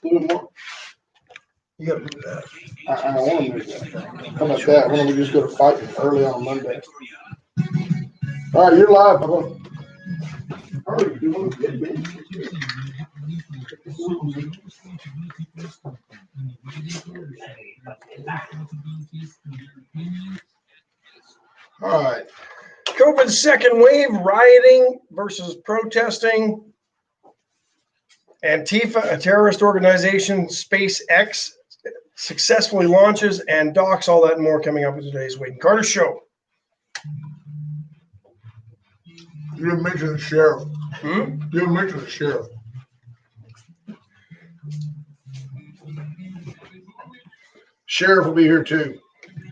A little more. You gotta do that. I want to do that. How about that? Why don't we just go to fighting early on Monday? All right, you're live, Bubba. Hurry, you want to get me? All right. COVID second wave, rioting versus protesting. Antifa, a terrorist organization, SpaceX successfully launches and docks, all that and more coming up in today's Wade and Carter Show. You didn't mention the sheriff. Hmm? You didn't mention the sheriff. Sheriff will be here too.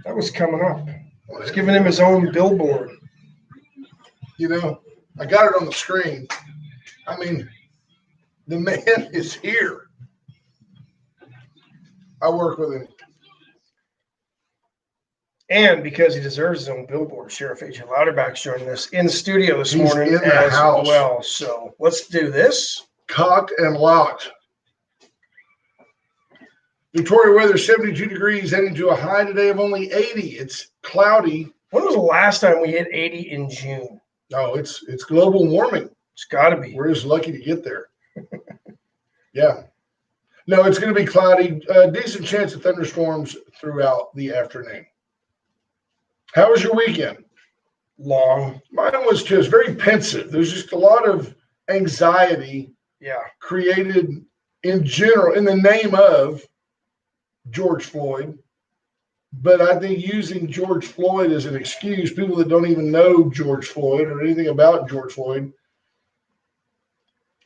That was coming up. I was giving him his own billboard. You know, I got it on the screen. I mean, the man is here. I work with him. And because he deserves his own billboard, Sheriff A.J. Louderback's joining us in the studio this He's morning in the as house. well. So let's do this. Cocked and locked. Victoria weather 72 degrees, heading to a high today of only 80. It's cloudy. When was the last time we hit 80 in June? Oh, it's global warming. It's got to be. We're just lucky to get there. Yeah. No, it's going to be cloudy. Decent chance of thunderstorms throughout the afternoon. How was your weekend? Long. Mine was too. It's very pensive. There's just a lot of anxiety created in general in the name of George Floyd. But I think using George Floyd as an excuse, people that don't even know George Floyd or anything about George Floyd,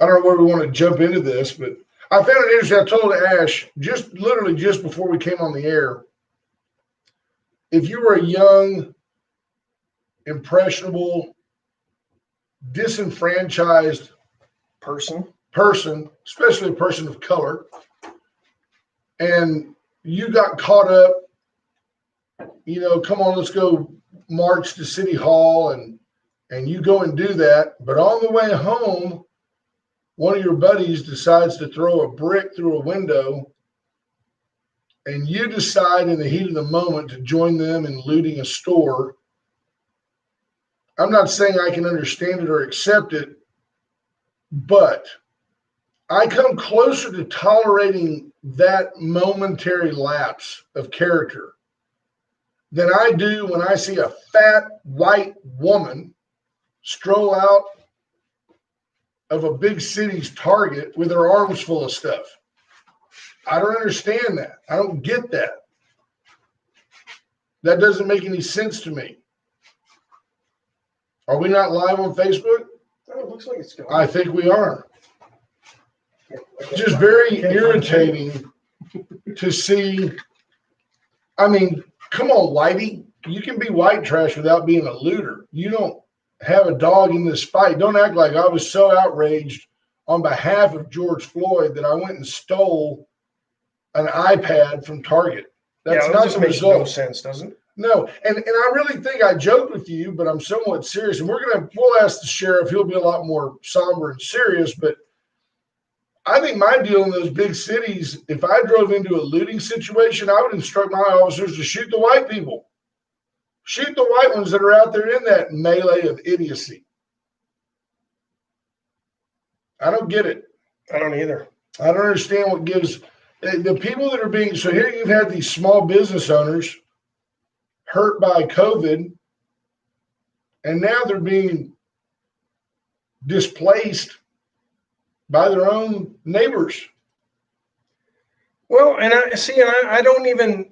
I don't know where we want to jump into this, but I found it interesting. I told Ash literally just before we came on the air, if you were a young, impressionable, disenfranchised person, especially a person of color, and you got caught up, you know, come on, let's go march to City Hall, and you go and do that. But on the way home, one of your buddies decides to throw a brick through a window, and you decide in the heat of the moment to join them in looting a store. I'm not saying I can understand it or accept it, but I come closer to tolerating that momentary lapse of character than I do when I see a fat white woman stroll out of a big city's Target with her arms full of stuff. I don't understand that. I don't get that. That doesn't make any sense to me. Are we not live on Facebook? Oh, it looks like it's going. I think we are. Just very irritating to see. I mean, come on, Whitey. You can be white trash without being a looter. You don't have a dog in this fight. Don't act like I was so outraged on behalf of George Floyd that I went and stole an iPad from Target. That's not the result. No sense, doesn't it? No, and I really think I joked with you, but I'm somewhat serious. And we'll ask the sheriff. He'll be a lot more somber and serious. But I think my deal in those big cities, if I drove into a looting situation, I would instruct my officers to shoot the white people. Shoot the white ones that are out there in that melee of idiocy. I don't get it. I don't either. I don't understand what gives the people that are being, so here you've had these small business owners hurt by COVID, and now they're being displaced by their own neighbors. Well, and I don't even,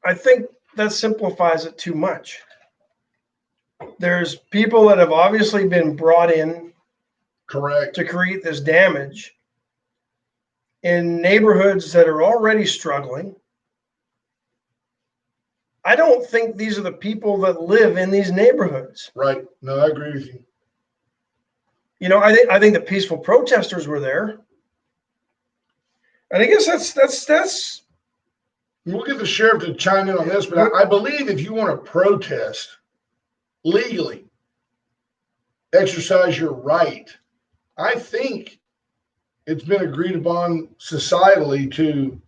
I think that simplifies it too much. There's people that have obviously been brought in Correct. to create this damage in neighborhoods that are already struggling. I don't think these are the people that live in these neighborhoods. Right. No, I agree with you. You know, I think the peaceful protesters were there. And I guess that's. We'll get the sheriff to chime in on this, but I believe if you want to protest legally, exercise your right, I think it's been agreed upon societally to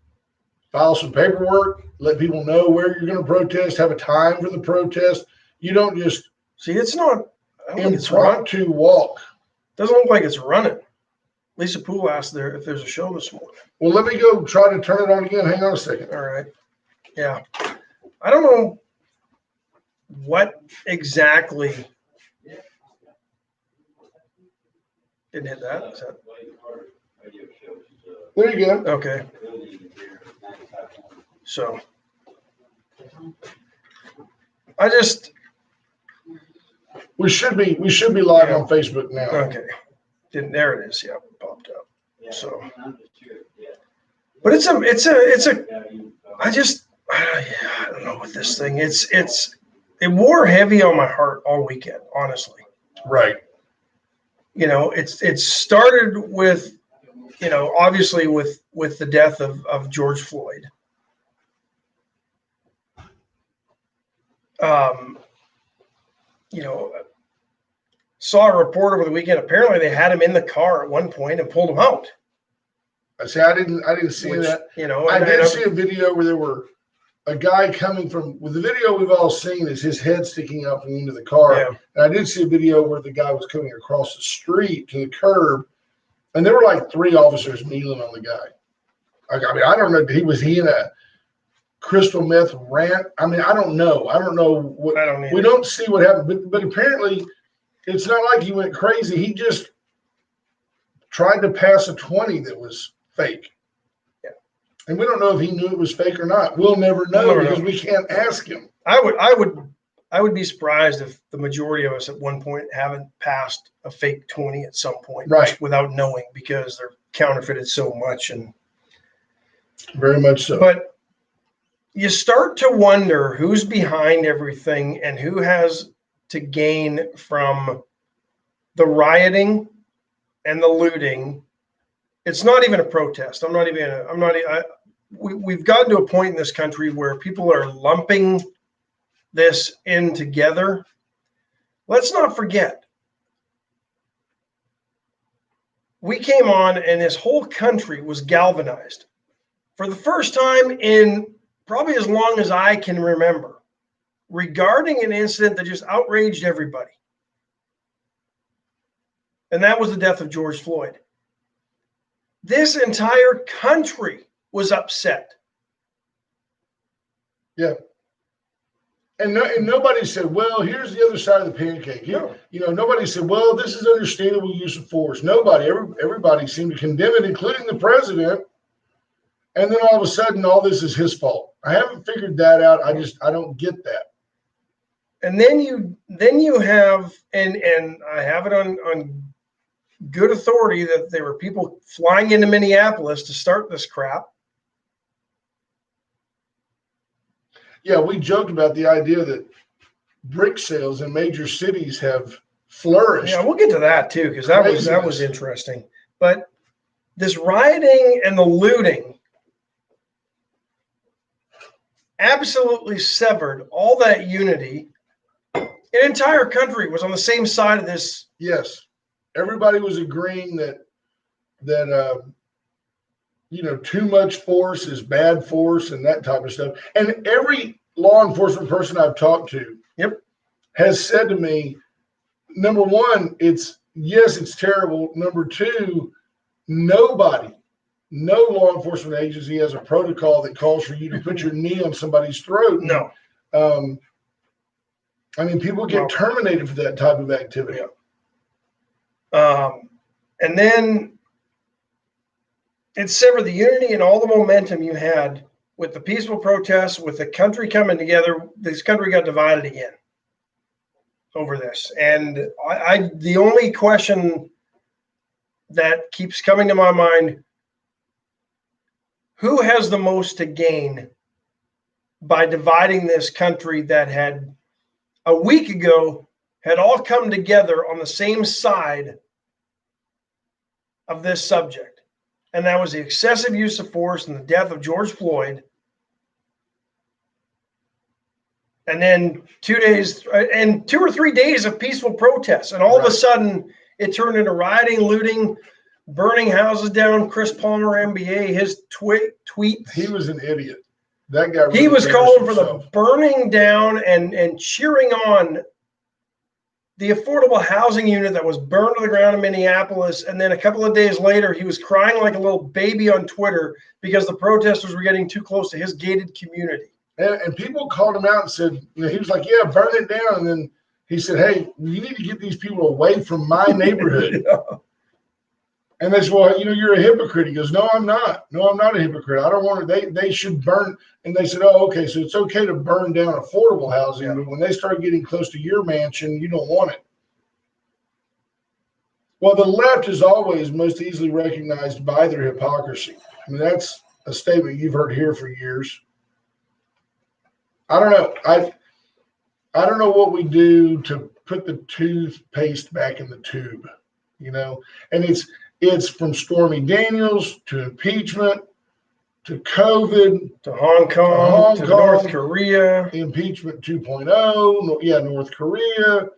file some paperwork, let people know where you're going to protest, have a time for the protest. You don't just See, it's not. I don't think it's running. impromptu walk. Doesn't look like it's running. Lisa Poole asked there if there's a show this morning. Well, let me go try to turn it on again. Hang on a second. All right. Yeah. I don't know what exactly. Didn't hit that. Is that There you go. okay? So I just We should be live Yeah. on Facebook now. okay. Didn't there it is. Yeah, popped up. So, but it's a. I don't know what this thing. It wore heavy on my heart all weekend. Honestly, Right. you know, it started with, you know, obviously with the death of George Floyd. You know, saw a report over the weekend. Apparently, they had him in the car at one point and pulled him out. I say I didn't see Which, that. you know, I and did see a video where there were a guy coming from. With the video we've all seen is his head sticking out from the end of the car. Yeah. And I did see a video where the guy was coming across the street to the curb, and there were like 3 officers kneeling on the guy. I mean, I don't know. Was he in a crystal meth rant? I mean, I don't know. I don't know what. I don't either. We don't see what happened, but apparently, it's not like he went crazy. He just tried to pass a 20 that was fake. Yeah. And we don't know if he knew it was fake or not. We'll never know because we can't ask him. I would be surprised if the majority of us at one point haven't passed a fake 20 at some point, Right. without knowing, because they're counterfeited so much. And Very much so. but you start to wonder who's behind everything and who has to gain from the rioting and the looting. It's not even a protest. We've gotten to a point in this country where people are lumping this in together. Let's not forget, we came on and this whole country was galvanized for the first time in probably as long as I can remember, regarding an incident that just outraged everybody. And that was the death of George Floyd. This entire country was upset. Yeah. And nobody said, well, here's the other side of the pancake. No. You know, nobody said, well, this is understandable use of force. Nobody, everybody seemed to condemn it, including the president. And then all of a sudden, all this is his fault. I haven't figured that out. I don't get that. And then you have, and I have it on good authority that there were people flying into Minneapolis to start this crap. Yeah, we joked about the idea that brick sales in major cities have flourished. Yeah, we'll get to that too, because that was interesting. But this rioting and the looting absolutely severed all that unity. An entire country was on the same side of this. Yes, everybody was agreeing that you know, too much force is bad force and that type of stuff. And every law enforcement person I've talked to has said to me, number one, it's terrible. Number two, no law enforcement agency has a protocol that calls for you to put your knee on somebody's throat. No. I mean, people get terminated for that type of activity. And then it severed the unity and all the momentum you had with the peaceful protests, with the country coming together. This country got divided again over this. And the only question that keeps coming to my mind, who has the most to gain by dividing this country that had a week ago had all come together on the same side of this subject? And that was the excessive use of force and the death of George Floyd. And then 2 days and 2 or 3 days of peaceful protests. And all of a sudden it turned into rioting, looting, burning houses down. Chris Palmer, NBA, his tweets. He was an idiot. That guy. He was calling for the burning down and cheering on the affordable housing unit that was burned to the ground in Minneapolis. And then a couple of days later, he was crying like a little baby on Twitter because the protesters were getting too close to his gated community. And people called him out and said, he was like, yeah, burn it down. And then he said, hey, you need to get these people away from my neighborhood. Yeah. And they said, well, you're a hypocrite. He goes, no, I'm not. No, I'm not a hypocrite. I don't want to. They should burn. And they said, oh, okay, so it's okay to burn down affordable housing, but when they start getting close to your mansion, you don't want it. Well, the left is always most easily recognized by their hypocrisy. I mean, that's a statement you've heard here for years. I don't know. I don't know what we do to put the toothpaste back in the tube, and it's from Stormy Daniels to impeachment to COVID to Hong Kong to North Korea, impeachment 2.0. Yeah, North Korea.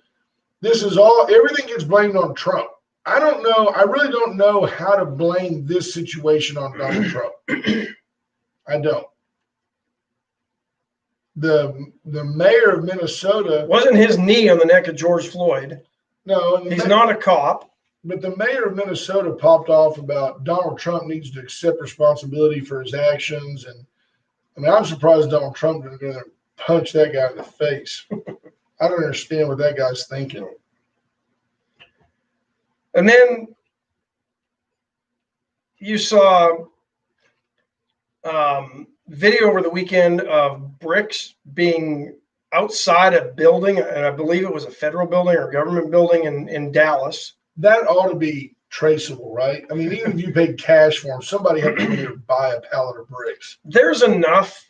This is all, everything gets blamed on Trump. I don't know. I really don't know how to blame this situation on Donald Trump. I don't. The mayor of Minnesota. Wasn't his knee on the neck of George Floyd. No. He's not a cop. But the mayor of Minnesota popped off about Donald Trump needs to accept responsibility for his actions. And I mean, I'm surprised Donald Trump didn't go there and punch that guy in the face. I don't understand what that guy's thinking. And then you saw video over the weekend of bricks being outside a building, and I believe it was a federal building or a government building in Dallas. That ought to be traceable, right? I mean, even if you paid cash for them, somebody had to go there to buy a pallet of bricks. There's enough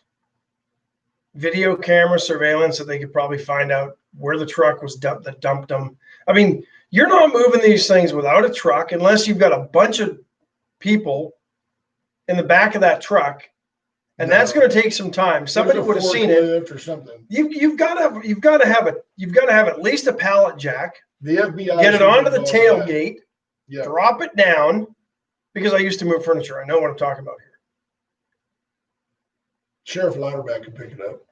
video camera surveillance that they could probably find out where the truck was that dumped them. I mean, you're not moving these things without a truck unless you've got a bunch of people in the back of that truck, and that's going to take some time. Somebody would have seen it or something. You've got to have at least a pallet jack. The FBI get it onto the tailgate, drop it down, because I used to move furniture. I know what I'm talking about here. Sheriff Louderback can pick it up.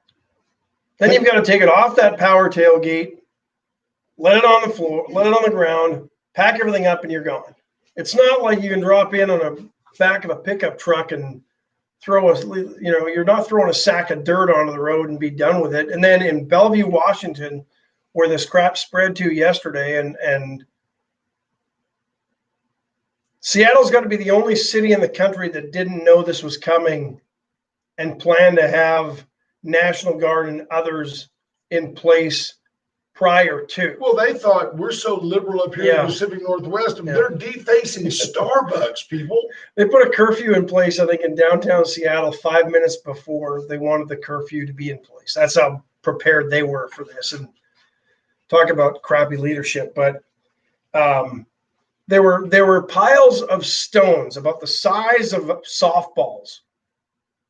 Then you've got to take it off that power tailgate, let it on the floor, let it on the ground, pack everything up, and you're gone. It's not like you can drop in on a back of a pickup truck and throw you're not throwing a sack of dirt onto the road and be done with it. And then in Bellevue, Washington, where this crap spread to yesterday, and Seattle's got to be the only city in the country that didn't know this was coming and planned to have National Guard and others in place prior to. Well, they thought we're so liberal up here in the Pacific Northwest, and they're defacing Starbucks, people. They put a curfew in place, I think, in downtown Seattle 5 minutes before they wanted the curfew to be in place. That's how prepared they were for this. And talk about crappy leadership, but there were piles of stones about the size of softballs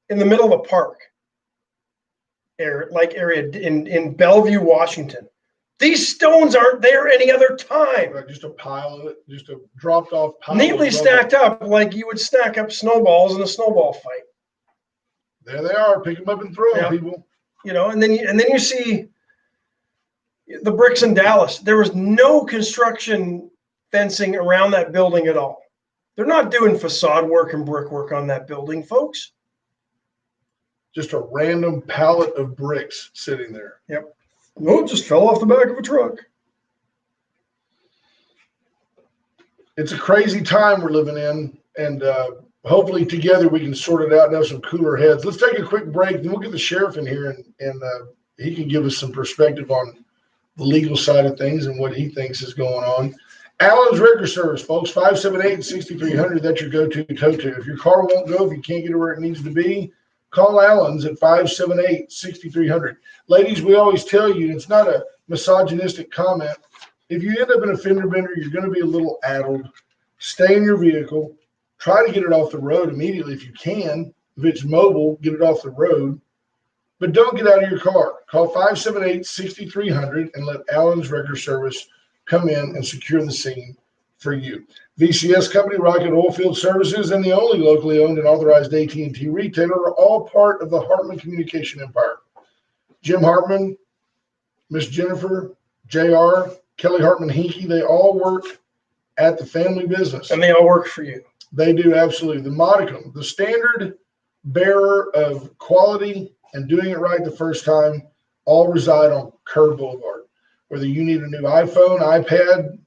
in the middle of a park area in Bellevue, Washington. These stones aren't there any other time. Right, just a pile of it, just a dropped off pile. Neatly stacked up like you would stack up snowballs in a snowball fight. There they are. Pick them up and throw them, people. And then you see the bricks in Dallas. There was no construction fencing around that building at all. They're not doing facade work and brickwork on that building, folks. Just a random pallet of bricks sitting there. Yep. No, it just fell off the back of a truck. It's a crazy time we're living in, and hopefully together we can sort it out and have some cooler heads. Let's take a quick break, then we'll get the sheriff in here, and he can give us some perspective on the legal side of things and what he thinks is going on. Allen's Wrecker Service, folks, 578-6300. That's your go-to. If your car won't go, if you can't get it where it needs to be, call Allen's at 578-6300. Ladies, we always tell you, it's not a misogynistic comment. If you end up in a fender bender, you're going to be a little addled. Stay in your vehicle. Try to get it off the road immediately if you can. If it's mobile, get it off the road. But don't get out of your car. Call 578-6300 and let Allen's Wrecker Service come in and secure the scene for you. VCS Company, Rocket Oilfield Services, and the only locally owned and authorized AT&T retailer are all part of the Hartman Communication empire. Jim Hartman, Miss Jennifer, JR, Kelly Hartman Hinkie, they all work at the family business. And they all work for you. They do, absolutely. The modicum, the standard bearer of quality and doing it right the first time, all reside on Kerr Boulevard. Whether you need a new iPhone, iPad,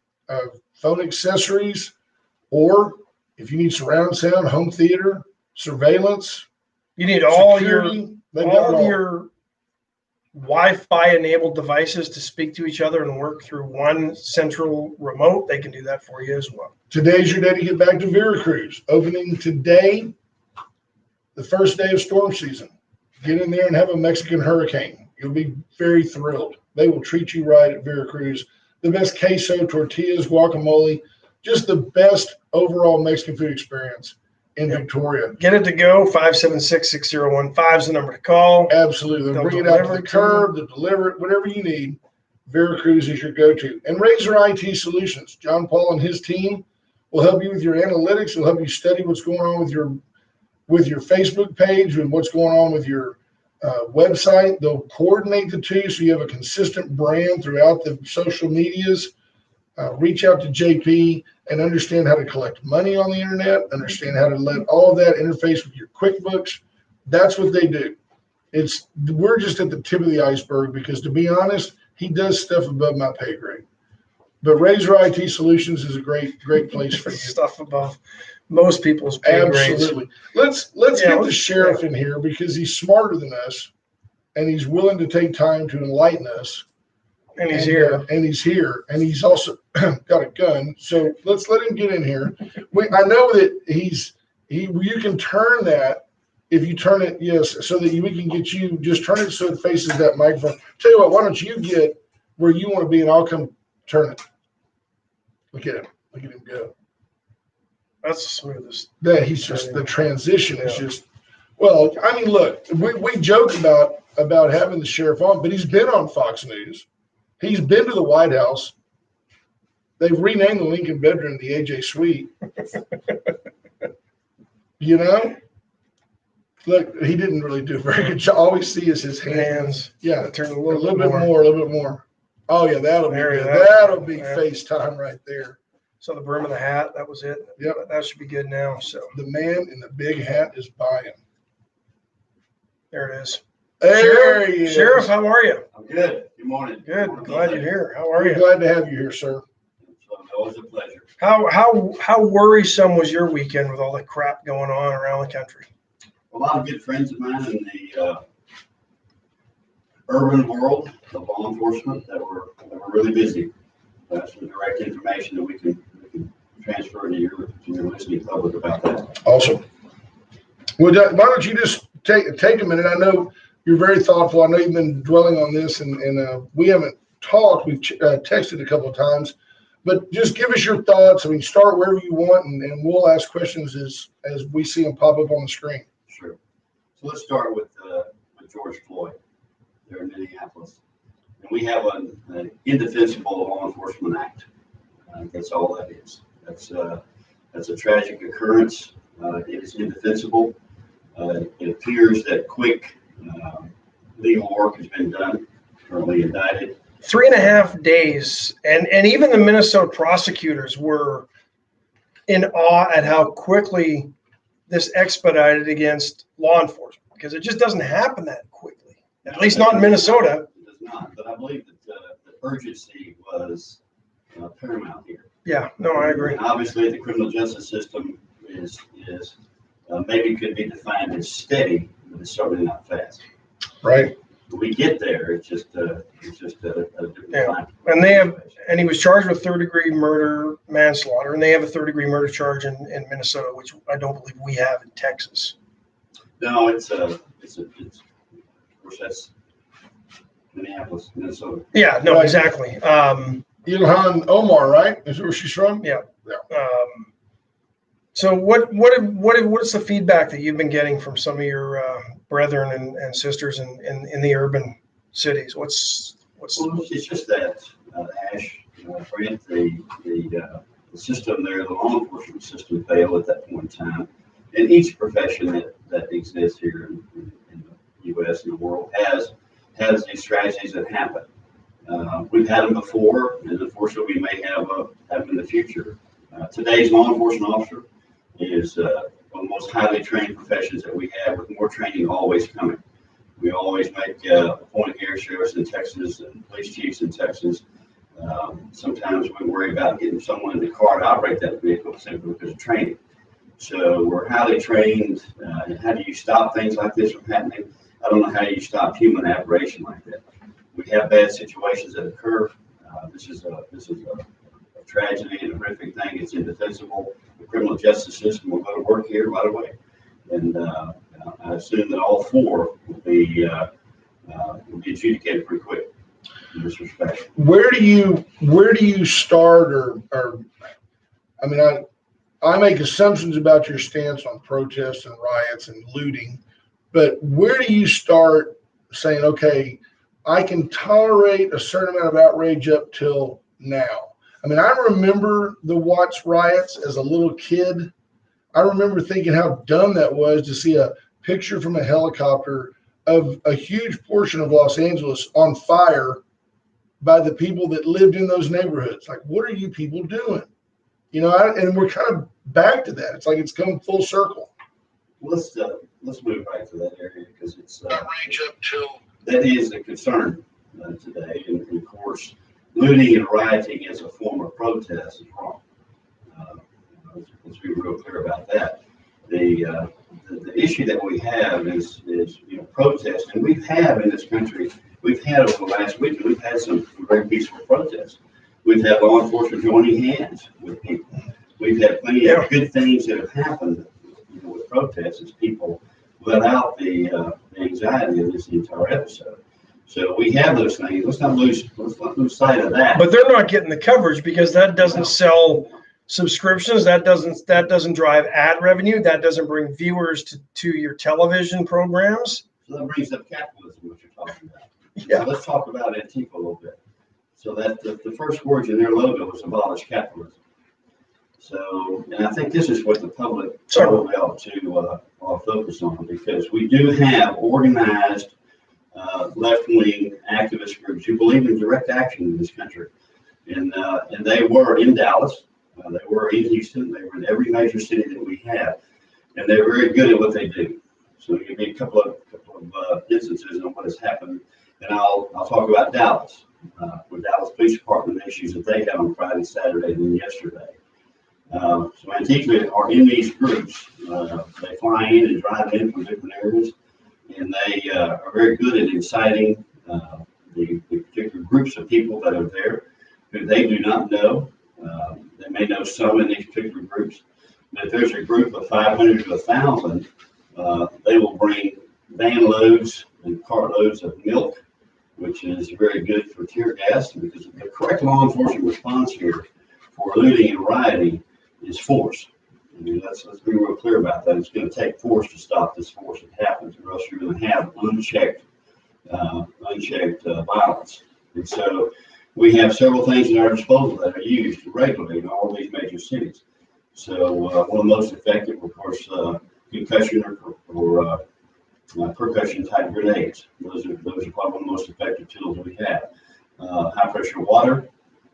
phone accessories, or if you need surround sound, home theater, surveillance, You need all security, they've got it all. your Wi-Fi enabled devices to speak to each other and work through one central remote. They can do that for you as well. Today's your day to get back to Veracruz. Opening today, the first day of storm season. Get in there and have a Mexican hurricane. You'll be very thrilled. They will treat you right at Veracruz. The best queso, tortillas, guacamole, just the best overall Mexican food experience in Victoria. Get it to go. 576-6015 is the number to call. Absolutely. They'll bring it out to the curb, they'll deliver it, whatever you need. Veracruz is your go-to. And Razor IT Solutions. John Paul and his team will help you with your analytics. Will help you study what's going on with your Facebook page and what's going on with your website. They'll coordinate the two so you have a consistent brand throughout the social medias. Reach out to JP and understand how to collect money on the internet, understand how to let all of that interface with your QuickBooks. That's what they do. We're just at the tip of the iceberg because, to be honest, he does stuff above my pay grade. But Razor IT Solutions is a great place for you. Stuff above most people's pay grades. Absolutely. Let's get the sheriff in here because he's smarter than us and he's willing to take time to enlighten us. And he's here. And he's here. And he's also got a gun. So let's let him get in here. I know that you can turn that if you turn it, yes, so that we can get you, just turn it so it faces that microphone. Tell you what, why don't you get where you want to be and I'll come turn it. Look at him. Look at him go. That's the smoothest. Yeah, he's just, the transition is just, well, I mean, look, we joke about having the sheriff on, but he's been on Fox News. He's been to the White House. They've renamed the Lincoln bedroom the AJ Suite. You know? Look, he didn't really do a very good job. All we see is his hands. Yeah, Turn a little bit more. Oh, yeah, that'll be good. That'll be FaceTime right there. So the brim of the hat, that was it. Yep. That should be good now. So the man in the big hat is buying. There it is. There he is. Sheriff, how are you? I'm good. Good morning. Good. Glad you're here. How are We're you? glad to have you here, sir. It's always a pleasure. How worrisome was your weekend with all the crap going on around the country? A lot of good friends of mine in the urban world of law enforcement that were really busy. That's some direct information that we can transfer to your listening public about that. Awesome. Well, why don't you just take a minute? I know you're very thoughtful. I know you've been dwelling on this, and we haven't talked. We've texted a couple of times, but just give us your thoughts. I mean, start wherever you want, and we'll ask questions as we see them pop up on the screen. Sure. So let's start with George Floyd there in Minneapolis. And we have an indefensible law enforcement act. That's all that is. That's a tragic occurrence. It is indefensible. It appears that quick legal work has been done, currently indicted. 3.5 days, and even the Minnesota prosecutors were in awe at how quickly this expedited against law enforcement, because it just doesn't happen that quickly, at least not in Minnesota. It does not, but I believe that the urgency was paramount here. Yeah, no, I agree. And obviously, the criminal justice system is maybe could be defined as steady, but it's certainly not fast. Right. We get there. It's just a different time. And he was charged with third-degree murder, manslaughter, and they have a third-degree murder charge in Minnesota, which I don't believe we have in Texas. No, it's of course that's Minneapolis, Minnesota. Yeah, no, Right. exactly. Ilhan Omar, right? Is where she's from? Yeah. So what's the feedback that you've been getting from some of your brethren and sisters in the urban cities? What's Well, it's just that Ash, Brent, the system there, the law enforcement system failed at that point in time. And each profession that exists here in the U.S. and the world has these tragedies that happen. We've had them before, and unfortunately we may have them in the future. Today's law enforcement officer is one of the most highly trained professions that we have, with more training always coming. We always make appointed air sheriffs in Texas and police chiefs in Texas. Sometimes we worry about getting someone in the car to operate that vehicle simply because of training. So we're highly trained. And how do you stop things like this from happening? I don't know how you stop human aberration like that. We have bad situations that occur. This is a tragedy and a horrific thing. It's indefensible. The criminal justice system will go to work here right away. And I assume that all four will be adjudicated pretty quick in this respect. Where do you start, or I mean, I make assumptions about your stance on protests and riots and looting, but where do you start saying, okay, I can tolerate a certain amount of outrage up till now? I mean, I remember the Watts riots as a little kid. I remember thinking how dumb that was to see a picture from a helicopter of a huge portion of Los Angeles on fire by the people that lived in those neighborhoods. Like, what are you people doing? You know, and we're kind of back to that. It's like it's come full circle. Let's move back to that area, because it's Outrage up till that is a concern today. And of course, looting and rioting as a form of protest is wrong. Let's be real clear about that. The issue that we have is protest, and we've had in this country. We've had over the last week, we've had some very peaceful protests. We've had law enforcement joining hands with people. We've had plenty of good things that have happened with protests as people let out the anxiety of this entire episode. So we have those things. Let's not lose sight of that. But they're not getting the coverage because that doesn't sell subscriptions. That doesn't drive ad revenue. That doesn't bring viewers to your television programs. So that brings up capitalism, what you're talking about. Yeah. So let's talk about Antifa a little bit. So that the first words in their logo was abolish capitalism. So, and I think this is what the public probably ought to focus on, because we do have organized left-wing activist groups who believe in direct action in this country. And they were in Dallas, they were in Houston, they were in every major city that we have, and they're very good at what they do. So I'll give you a couple of instances on what has happened, and I'll talk about Dallas, with Dallas Police Department issues that they had on Friday, Saturday, and then yesterday. So Antifa are in these groups. They fly in and drive in from different areas, and they are very good at inciting the particular groups of people that are there who they do not know. They may know some in these particular groups, but if there's a group of 500 to 1,000, they will bring van loads and cartloads of milk, which is very good for tear gas, because the correct law enforcement response here for looting and rioting is force. I mean, let's be real clear about that. It's going to take force to stop this force that happens, or else you're going to have unchecked violence. And so we have several things at our disposal that are used regularly in all these major cities. So one of the most effective, of course, concussion or percussion type grenades. Those are probably the most effective tools we have. High pressure water,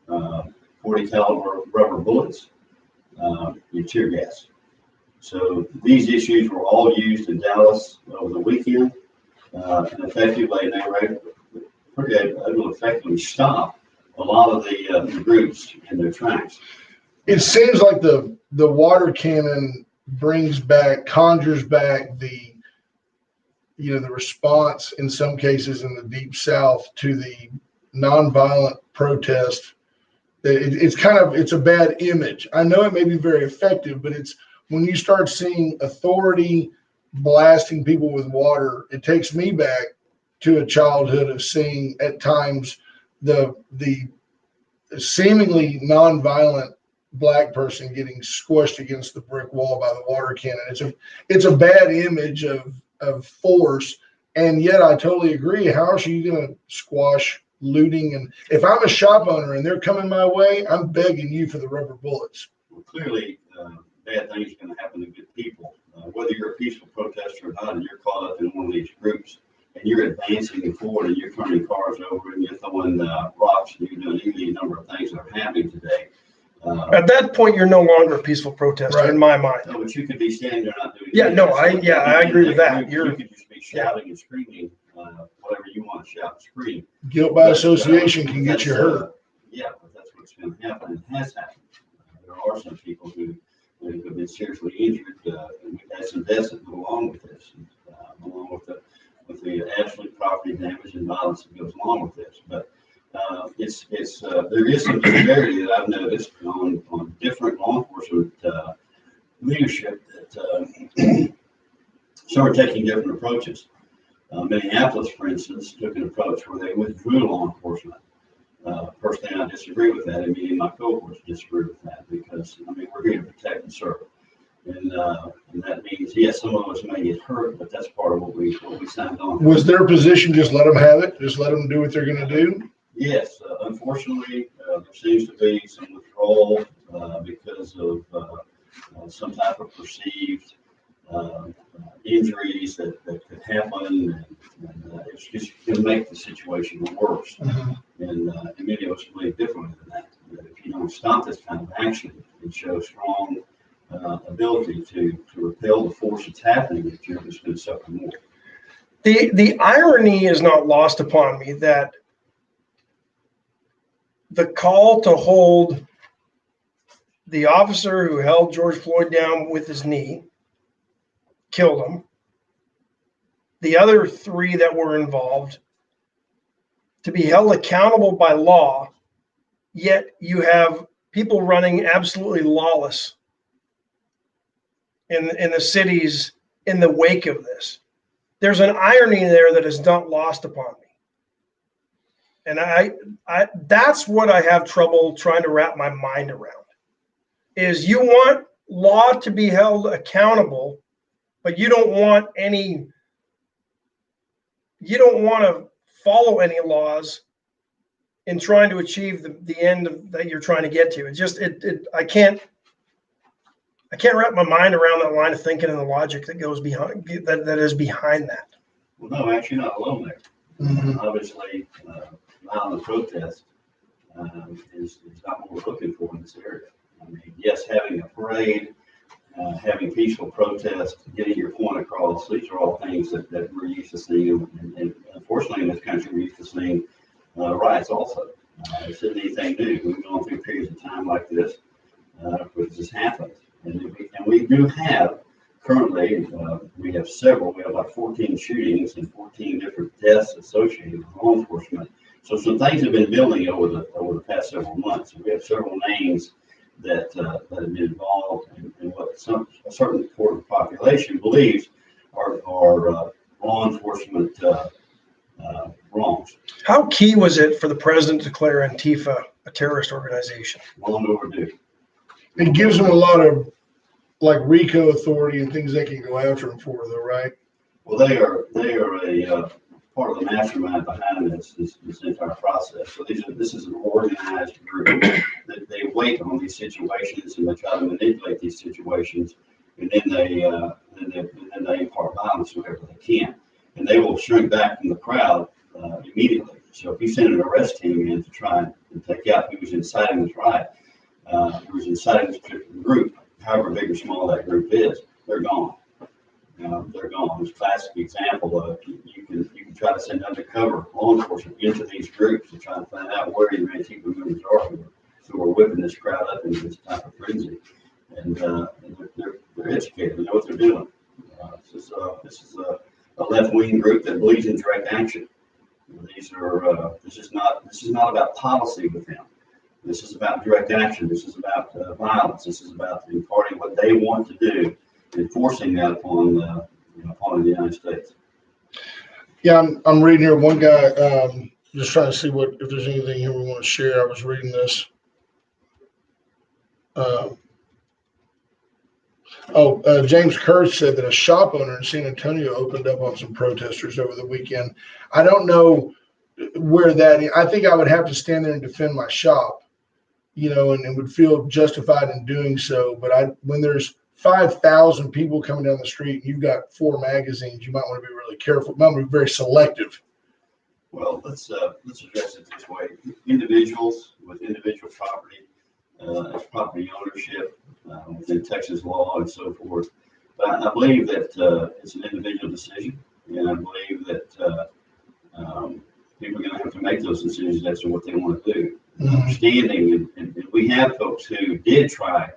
40 caliber rubber bullets, your tear gas. So these issues were all used in Dallas over the weekend, and effectively they were able to effectively stop a lot of the groups in their tracks. It seems like the water cannon conjures back the response in some cases in the Deep South to the nonviolent protest. It's a bad image. I know it may be very effective, but it's when you start seeing authority blasting people with water, it takes me back to a childhood of seeing at times the seemingly nonviolent black person getting squished against the brick wall by the water cannon. It's a bad image of force, and yet I totally agree. How are you going to squash looting. And if I'm a shop owner and they're coming my way, I'm begging you for the rubber bullets. Well, clearly, bad things are going to happen to good people. Whether you're a peaceful protester or not, and you're caught up in one of these groups, and you're advancing forward, and you're turning cars over, and you're throwing rocks, and you're doing any number of things that are happening today. At that point, you're no longer a peaceful protester, Right. in my mind. No, but you could be standing there not doing. Yeah, anything. no, That's I agree with that. You You're, could just be shouting and screaming, whatever you want to shout and scream. Guilt by But, association can get that's, you hurt. Yeah, but that's what's going to happen and has happened. There are some people who have been seriously injured, and we've had some deaths that go along with this, along with the absolute property damage and violence that goes along with this. But there is some disparity that I've noticed on different law enforcement leadership that some are taking different approaches. Minneapolis, for instance, took an approach where they withdrew law enforcement. Personally, I disagree with that, and me and my cohorts disagree with that because, I mean, we're here to protect and serve. And that means, yes, some of us may get hurt, but that's part of what we signed on for. Was their position just let them have it? Just let them do what they're going to do? Yes, unfortunately, there seems to be some withdrawal because of some type of perceived injuries that could happen, and it's just going to make the situation worse. And many of us believe differently than that. That if you don't stop this kind of action and show strong ability to repel the force that's happening, that you're just going to suffer more. the irony is not lost upon me that the call to hold the officer who held George Floyd down with his knee, killed him, the other three that were involved, to be held accountable by law, yet you have people running absolutely lawless in the cities in the wake of this. There's an irony there that is not lost upon me. And I that's what I have trouble trying to wrap my mind around, is you want law to be held accountable, but you don't want to follow any laws in trying to achieve the end that you're trying to get to. It just, I can't wrap my mind around that line of thinking and the logic that goes behind that is behind that. Well, no, actually, not alone there. Obviously, violent protest is not what we're looking for in this area. I mean, yes, having a parade, having peaceful protest, getting your point across, these are all things that we're used to seeing. And unfortunately, in this country, we're used to seeing riots also. This isn't anything new. We've gone through periods of time like this, where this has happened. And we do have, currently, we have like 14 shootings and 14 different deaths associated with law enforcement. So some things have been building over the past several months. We have several names that have been involved in what a certain part of the population believes are law enforcement wrongs. How key was it for the president to declare Antifa a terrorist organization? Long overdue. It gives them a lot of like RICO authority and things they can go after them for, though, right? Well, they are a part of the mastermind behind this entire process. So this is an organized group that they wait on these situations and they try to manipulate these situations, and then they impart violence wherever they can, and they will shrink back from the crowd immediately. So if you send an arrest team in to try and take out who was inciting this riot, who was inciting this particular group, however big or small that group is, they're gone. They're gone. There's a classic example of you can try to send undercover law enforcement into these groups to try and find out where your Antifa members are who are whipping this crowd up into this type of frenzy. And they're educated. They know what they're doing. This is a left-wing group that believes in direct action. This is not about policy with them. This is about direct action. This is about violence. This is about imparting what they want to do, enforcing that upon the United States. Yeah, I'm reading here. One guy, just trying to see if there's anything here we want to share. I was reading this. James Kurtz said that a shop owner in San Antonio opened up on some protesters over the weekend. I don't know. where that is. I think I would have to stand there and defend my shop, and would feel justified in doing so. But when there's 5,000 people coming down the street and you've got 4 magazines, you might want to be really careful. You might want to be very selective. Well, let's address it this way. Individuals with individual property, as property ownership within Texas law and so forth. But I believe that it's an individual decision, and I believe that people are going to have to make those decisions as to what they want to do. Understanding, and we have folks who did try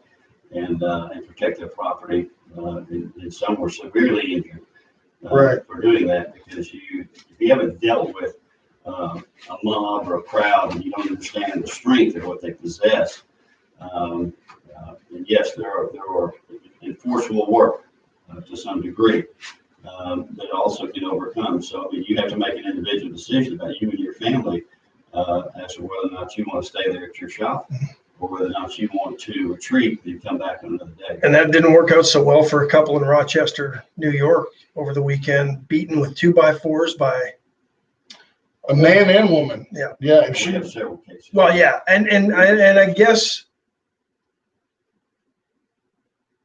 and protect their property, and some were severely injured for doing that, because if you haven't dealt with a mob or a crowd and you don't understand the strength of what they possess, and yes, there are enforceable work to some degree that also can overcome. So you have to make an individual decision about you and your family as to whether or not you want to stay there at your shop, or whether or not you want to retreat and come back another day. And that didn't work out so well for a couple in Rochester, New York over the weekend, beaten with 2x4s by a man and woman. Yeah. Yeah. We have several cases. Well, yeah. And I guess,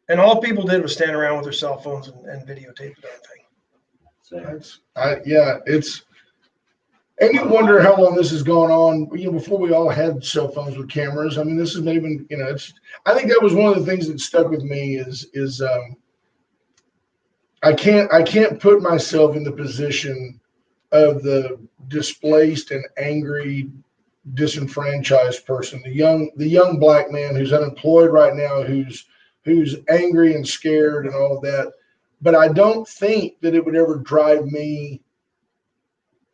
and all people did was stand around with their cell phones and videotape the damn thing. So, and you wonder how long this has gone on, before we all had cell phones with cameras. I mean, this has maybe, I think that was one of the things that stuck with me is I can't put myself in the position of the displaced and angry, disenfranchised person, the young black man who's unemployed right now, who's angry and scared and all of that. But I don't think that it would ever drive me.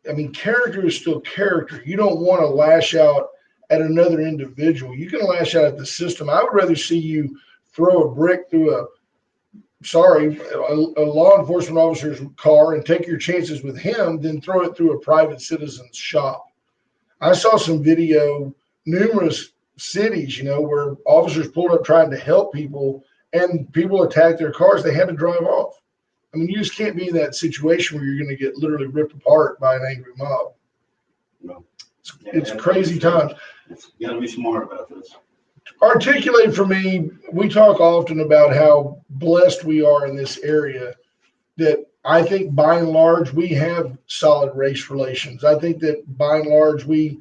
I mean, character is still character. You don't want to lash out at another individual. You can lash out at the system. I would rather see you throw a brick through a law enforcement officer's car and take your chances with him than throw it through a private citizen's shop. I saw some video, numerous cities, where officers pulled up trying to help people and people attacked their cars. They had to drive off. I mean, you just can't be in that situation where you're going to get literally ripped apart by an angry mob. No. It's crazy times. You got to be smart about this. Articulate for me, we talk often about how blessed we are in this area, that I think by and large we have solid race relations. I think that by and large we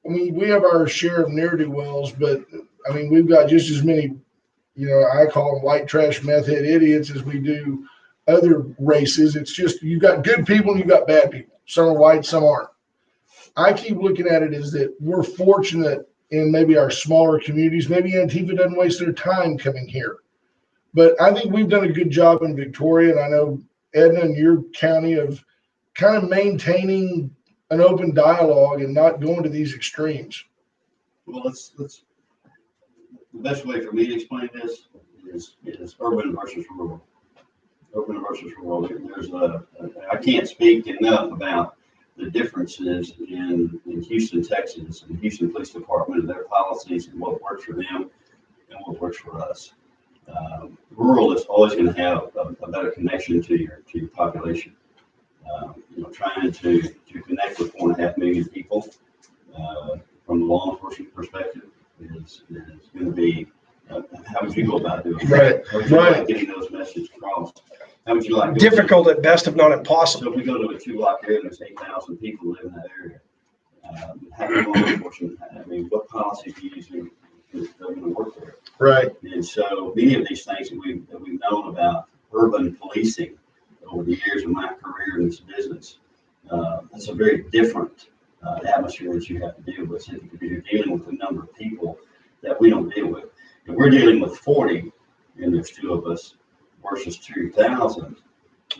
have our share of ne'er-do-wells, but I mean, we've got just as many, I call them white trash meth head idiots as we do other races. It's just, you've got good people and you've got bad people. Some are white, some aren't. I keep looking at it as that we're fortunate in maybe our smaller communities. Maybe Antifa doesn't waste their time coming here. But I think we've done a good job in Victoria, and I know Edna and your county of kind of maintaining an open dialogue and not going to these extremes. Well, let's the best way for me to explain this is urban versus rural. Urban versus rural. I can't speak enough about the differences in Houston, Texas, and the Houston Police Department and their policies and what works for them and what works for us. Rural is always going to have a better connection to your population. Trying to connect with 4.5 million people from a law enforcement perspective is going to be. How would you go about doing that? Right. Getting those messages across. How would you like? Difficult at best, if not impossible. So if we go to a 2-block area, there's 8,000 people live in that area. How do law enforcement? I mean, what policies do you use that are going to work there? Right. And so many of these things that we've known about urban policing over the years of my career in this business, it's a very different atmosphere that you have to deal with, simply because you're dealing with a number of people that we don't deal with. If we're dealing with 40, and there's 2 of us versus 2,000,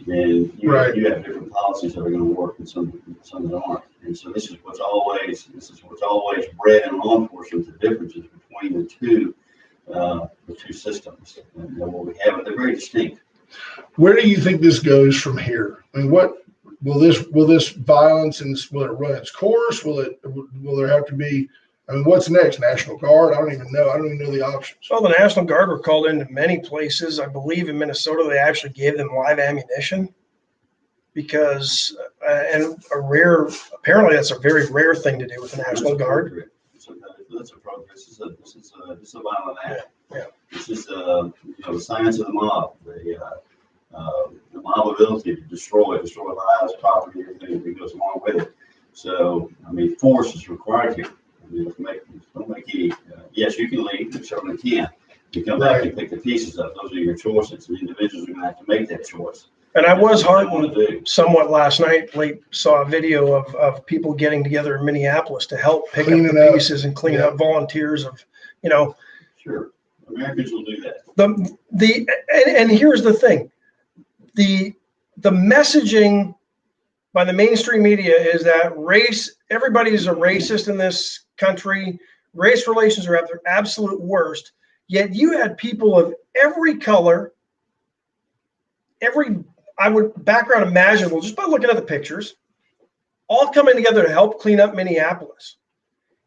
then you have different policies that are going to work and some that aren't. And so this is what's always bred in law enforcement, the differences between the two systems. And what we have, they're very distinct. Where do you think this goes from here? I mean, what will this violence, and will it run its course? Will there have to be? I mean, what's next? National Guard? I don't even know. I don't even know the options. Well, the National Guard were called into many places. I believe in Minnesota they actually gave them live ammunition, because and a rare, apparently that's a very rare thing to do with the National Guard. That's appropriate. This is a violent act. Yeah. This is the science of the mob. The mob ability to destroy lives, property, everything that goes along with it. So, I mean, force is required here. I mean, don't make any. Yes, you can leave. You certainly can. You come back and pick the pieces up. Those are your choices. The individuals are going to have to make that choice. And I was That's what they want to do. heartened somewhat last night. Saw a video of people getting together in Minneapolis to help pick up the pieces and clean up. Volunteers of, Sure, Americans will do that. And here's the thing, the messaging by the mainstream media is that everybody is a racist in this country. Race relations are at their absolute worst. Yet you had people of every color, every background imaginable, just by looking at the pictures, all coming together to help clean up Minneapolis.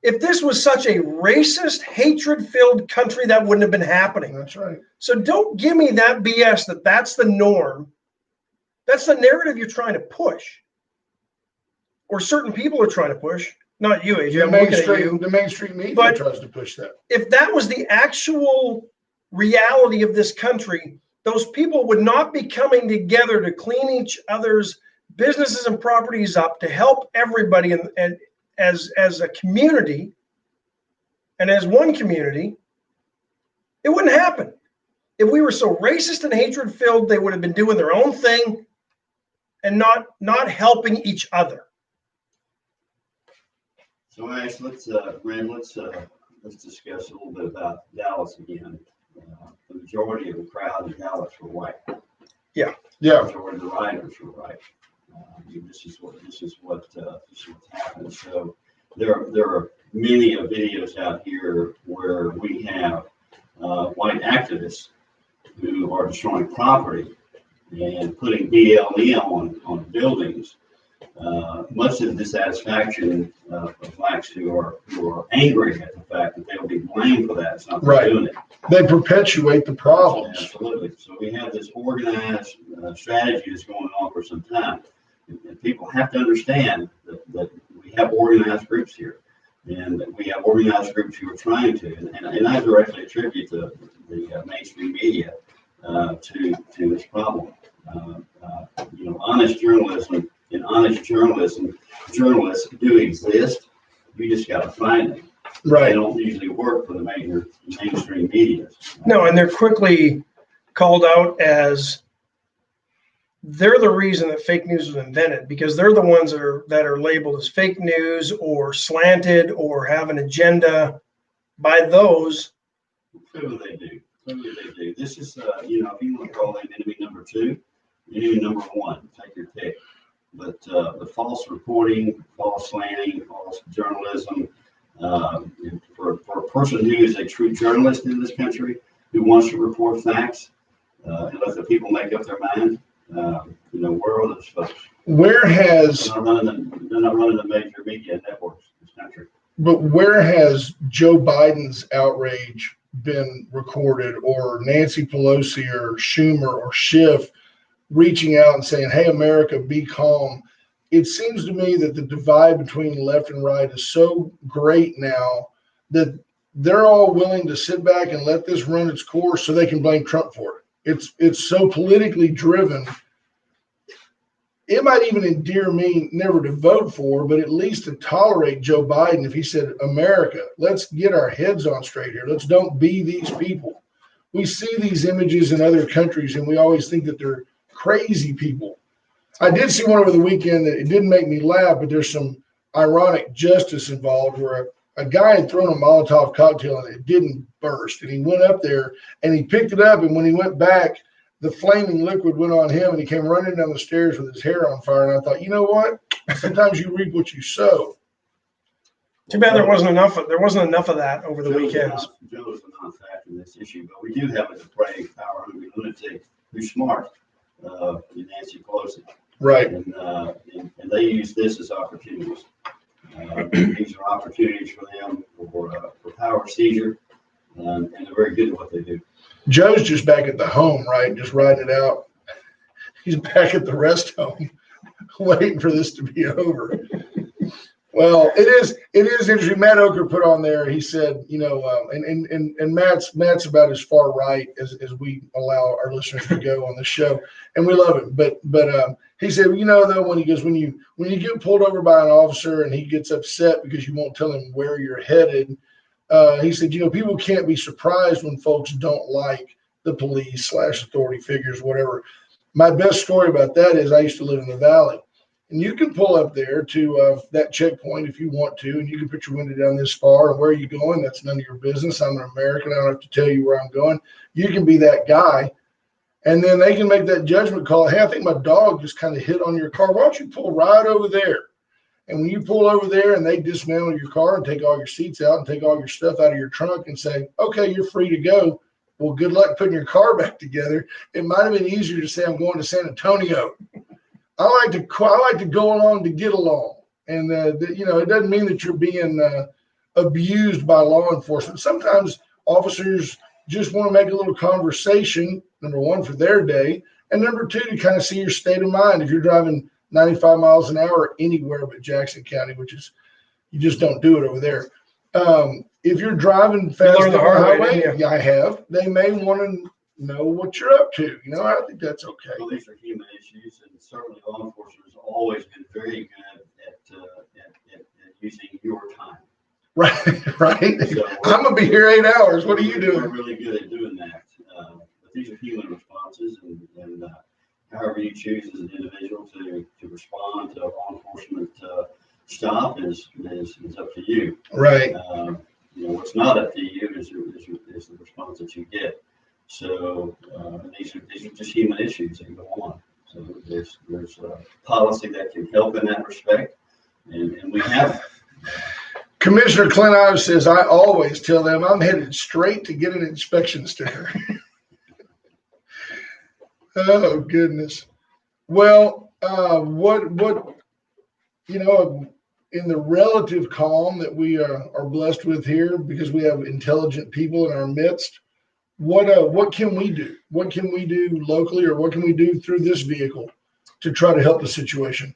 If this was such a racist, hatred-filled country, that wouldn't have been happening. That's right. So don't give me that BS that's the norm. That's the narrative you're trying to push, or certain people are trying to push. Not you, AJ. I'm looking at you. The mainstream media tries to push that. If that was the actual reality of this country, those people would not be coming together to clean each other's businesses and properties up, to help everybody and as a community and as one community. It wouldn't happen. If we were so racist and hatred filled, they would have been doing their own thing and not helping each other. So Ash, let's discuss a little bit about Dallas again. The majority of the crowd in Dallas were white. Yeah. The majority of the riders were white. This is what's happened. So there are many videos out here where we have white activists who are destroying property and putting BLM on buildings, much to the dissatisfaction of blacks who are angry at the fact that they'll be blamed for that. It's not them doing it. They perpetuate the problems. Absolutely. So we have this organized strategy that's going on for some time. And people have to understand that we have organized groups here, and that we have organized groups who are trying to, and I directly attribute the mainstream media to this problem. Honest journalism and honest journalists do exist. You just got to find them. Right. They don't usually work for the mainstream media. No, and they're quickly called out as they're the reason that fake news was invented, because they're the ones that are labeled as fake news or slanted or have an agenda by those. Clearly they do. This is, if you want to call them enemy number 2, enemy number 1, take your pick. But the false reporting, false slanting, false journalism, for a person who is a true journalist in this country, who wants to report facts and let the people make up their mind, where are those folks? They're not running the major media networks in this country. But where has Joe Biden's outrage been recorded, or Nancy Pelosi or Schumer or Schiff reaching out and saying, "Hey, America, be calm"? It seems to me that the divide between left and right is so great now that they're all willing to sit back and let this run its course so they can blame Trump for it. It's so politically driven. It might even endear me never to vote for, but at least to tolerate Joe Biden if he said, "America, let's get our heads on straight here. Let's don't be these people." We see these images in other countries and we always think that they're crazy people. I did see one over the weekend that it didn't make me laugh, but there's some ironic justice involved where a guy had thrown a Molotov cocktail and it didn't burst. And he went up there and he picked it up. And when he went back, the flaming liquid went on him and he came running down the stairs with his hair on fire. And I thought, you know what? Sometimes you reap what you sow. Too bad there wasn't enough of that over the weekends. Joe is a non-factor in this issue, but we do have a depraved, power-hungry lunatic who's smart, Nancy Pelosi. Right. And they use this as opportunities. These are opportunities for them for power seizure, and they're very good at what they do. Joe's just back at the home, right? Just riding it out. He's back at the rest home waiting for this to be over. Well, it is interesting. Matt Oker put on there, he said, and Matt's about as far right as we allow our listeners to go on the show, and we love him. But he said, though, when you get pulled over by an officer and he gets upset because you won't tell him where you're headed, he said, people can't be surprised when folks don't like the police / authority figures, whatever. My best story about that is I used to live in the Valley. And you can pull up there to that checkpoint if you want to, and you can put your window down this far. And where are you going? That's none of your business. I'm an American. I don't have to tell you where I'm going. You can be that guy. And then they can make that judgment call. Hey, I think my dog just kind of hit on your car. Why don't you pull right over there? And when you pull over there and they dismantle your car and take all your seats out and take all your stuff out of your trunk and say, okay, you're free to go. Well, good luck putting your car back together. It might have been easier to say I'm going to San Antonio. I like to go along to get along, and it doesn't mean that you're being abused by law enforcement. Sometimes officers just want to make a little conversation. Number one, for their day, and number two, to kind of see your state of mind. If you're driving 95 miles an hour anywhere but Jackson County, which is you just don't do it over there. If you're driving fast on the highway, yeah, I have. They may want to know what you're up to. I think that's okay. Well, these are human issues, and certainly law enforcement has always been very good at using your time. Right. So I'm gonna be here 8 hours. What are you doing? We're really good at doing that. But these are human responses, and however you choose as an individual to respond to a law enforcement stop is up to you. Right. What's not up to you is the response that you get. So these are just human issues that go on. So there's a policy that can help in that respect, and we have. Commissioner Clint Ives says, I always tell them I'm headed straight to get an inspection sticker. Oh, goodness. Well, in the relative calm that we are blessed with here, because we have intelligent people in our midst, what can we do? What can we do locally, or what can we do through this vehicle to try to help the situation?